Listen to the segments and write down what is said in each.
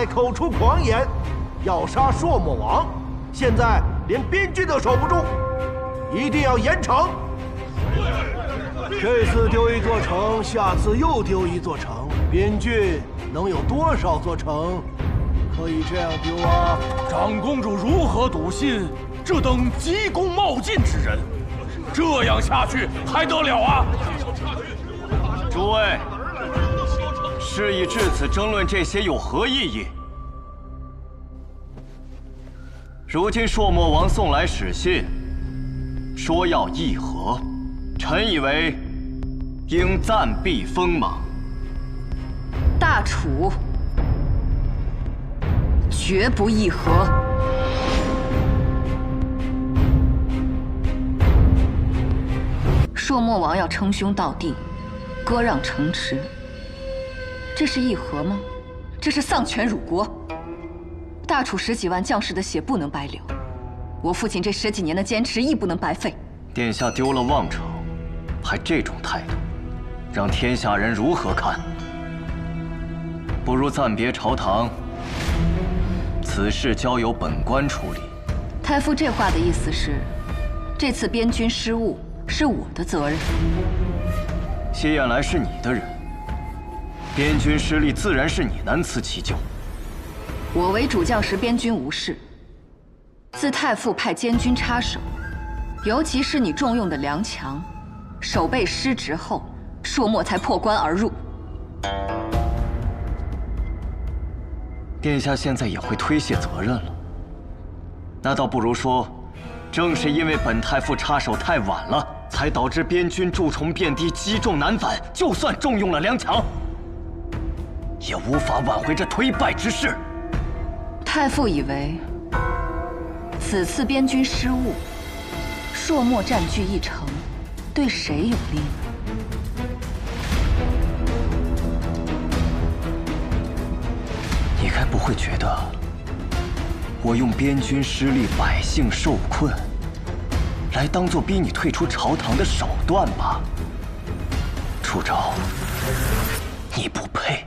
还口出狂言，要杀朔漠王，现在连边军都守不住，一定要严惩。这次丢一座城，下次又丢一座城，边郡能有多少座城可以这样丢啊？长公主如何笃信这等急功冒进之人？这样下去还得了啊！诸位，事已至此，争论这些有何意义？如今朔漠王送来使信，说要议和，臣以为应暂避锋芒。大楚绝不议和。朔漠王要称兄道弟，割让城池，这是议和吗？这是丧权辱国。大楚10几万将士的血不能白流，我父亲这10几年的坚持亦不能白费。殿下丢了望城，还这种态度，让天下人如何看？不如暂别朝堂，此事交由本官处理。太傅这话的意思是，这次边军失误是我的责任。谢燕来是你的人，边军失利自然是你难辞其咎。我为主将时，边军无事。自太傅派监军插手，尤其是你重用的梁强，守备失职后，朔漠才破关而入。殿下现在也会推卸责任了，那倒不如说，正是因为本太傅插手太晚了，才导致边军蛀虫遍地，积重难返。就算重用了梁强，也无法挽回这推败之势。太傅以为，此次边军失误，朔漠占据一城，对谁有利呢？你该不会觉得，我用边军失利，百姓受困，来当做逼你退出朝堂的手段吧？楚昭，你不配。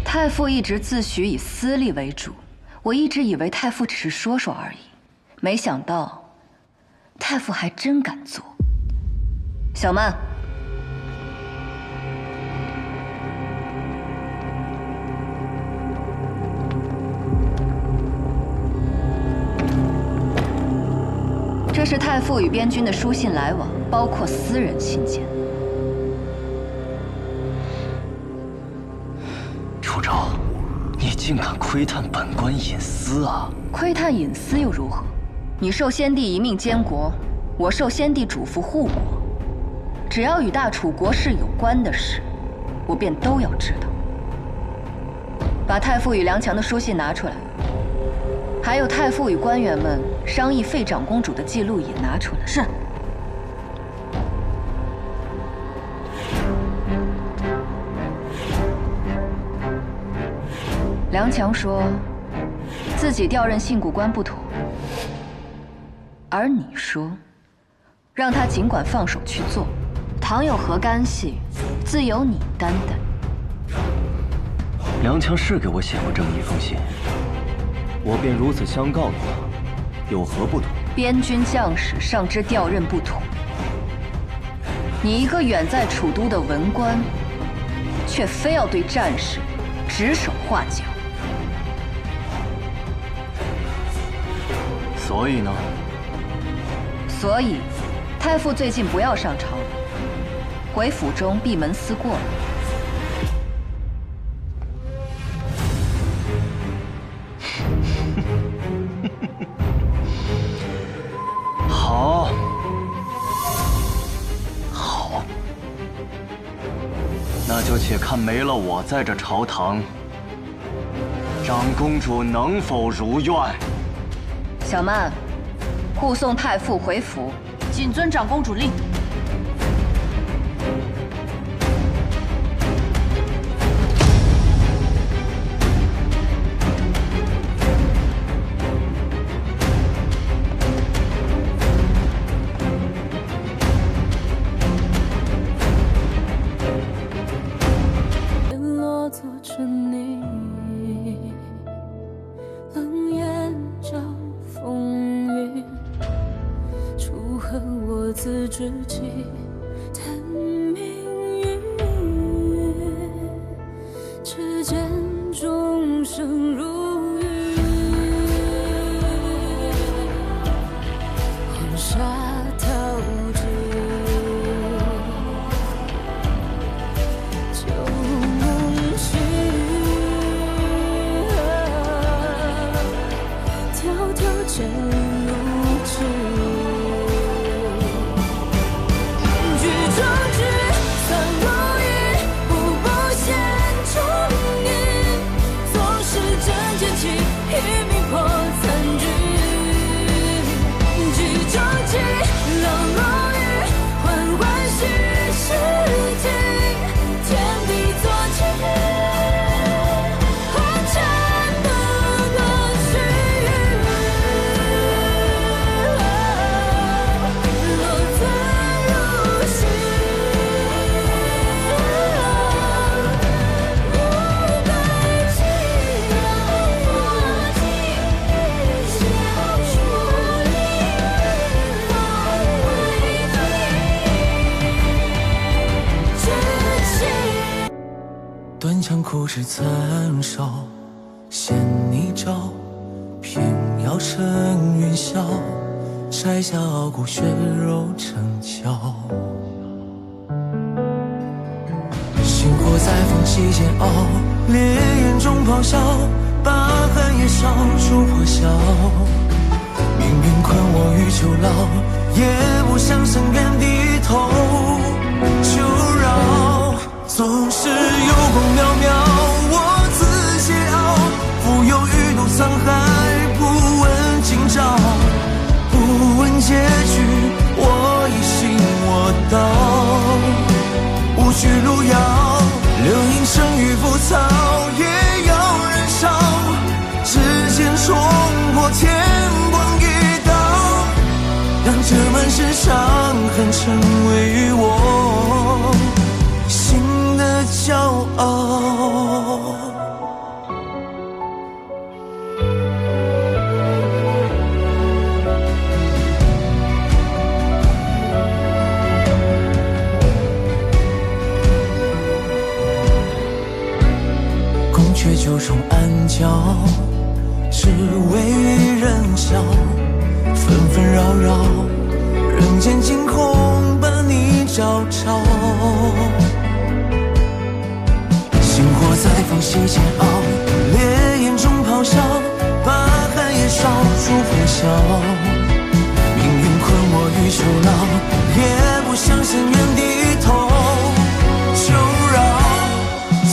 太傅一直自诩以私利为主，我一直以为太傅只是说说而已，没想到太傅还真敢做。小曼，这是太傅与边军的书信来往，包括私人信件。楚昭，你竟敢窥探本官隐私啊！窥探隐私又如何？你受先帝一命监国，我受先帝嘱咐护国。只要与大楚国事有关的事，我便都要知道。把太傅与梁强的书信拿出来，还有太傅与官员们商议废长公主的记录也拿出来。是。梁强说，自己调任信谷关不妥，而你说，让他尽管放手去做，倘有何干系，自有你担待。梁强是给我写过这么一封信，我便如此相告于他，有何不妥？边军将士上之调任不妥，你一个远在楚都的文官，却非要对战士指手画脚。所以呢？所以，太傅最近不要上朝了，回府中闭门思过了。好，好，那就且看没了我在这朝堂，长公主能否如愿。小曼，护送太傅回府。谨遵长公主令。落座成泥。断肠苦事残烧，嫌你朝，偏要生云霄，摘下傲骨血肉成鞘。星火在缝隙间熬，烈焰中咆哮，把寒夜烧出破晓。命运困我于囚牢，也不想深愿低头求饶。总是有光渺渺，我自桀骜，浮游欲渡沧海，不问今朝，不问结局，我已信我道。无需路遥，流萤生于浮草，也要燃烧，指尖冲破天光一道，让这满身伤痕成为我心的骄傲。孔雀九重暗角，只为与人笑，纷纷扰扰，人间惊恐把你照照。星火在缝隙间熬，烈焰中咆哮，把寒夜烧出破晓。命运困我于囚牢，也不想深愿低头求饶。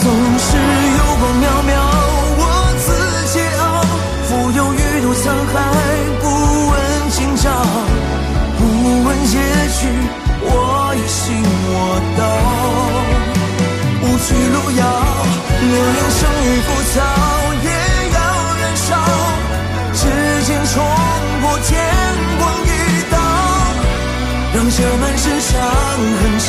总是有光渺渺，我自桀骜，浮游欲渡沧海，不问今朝，不问结局，我已信我道。无去路遥，流萤生于浮草，也要燃烧，指尖冲破天光一道，让这满身伤痕成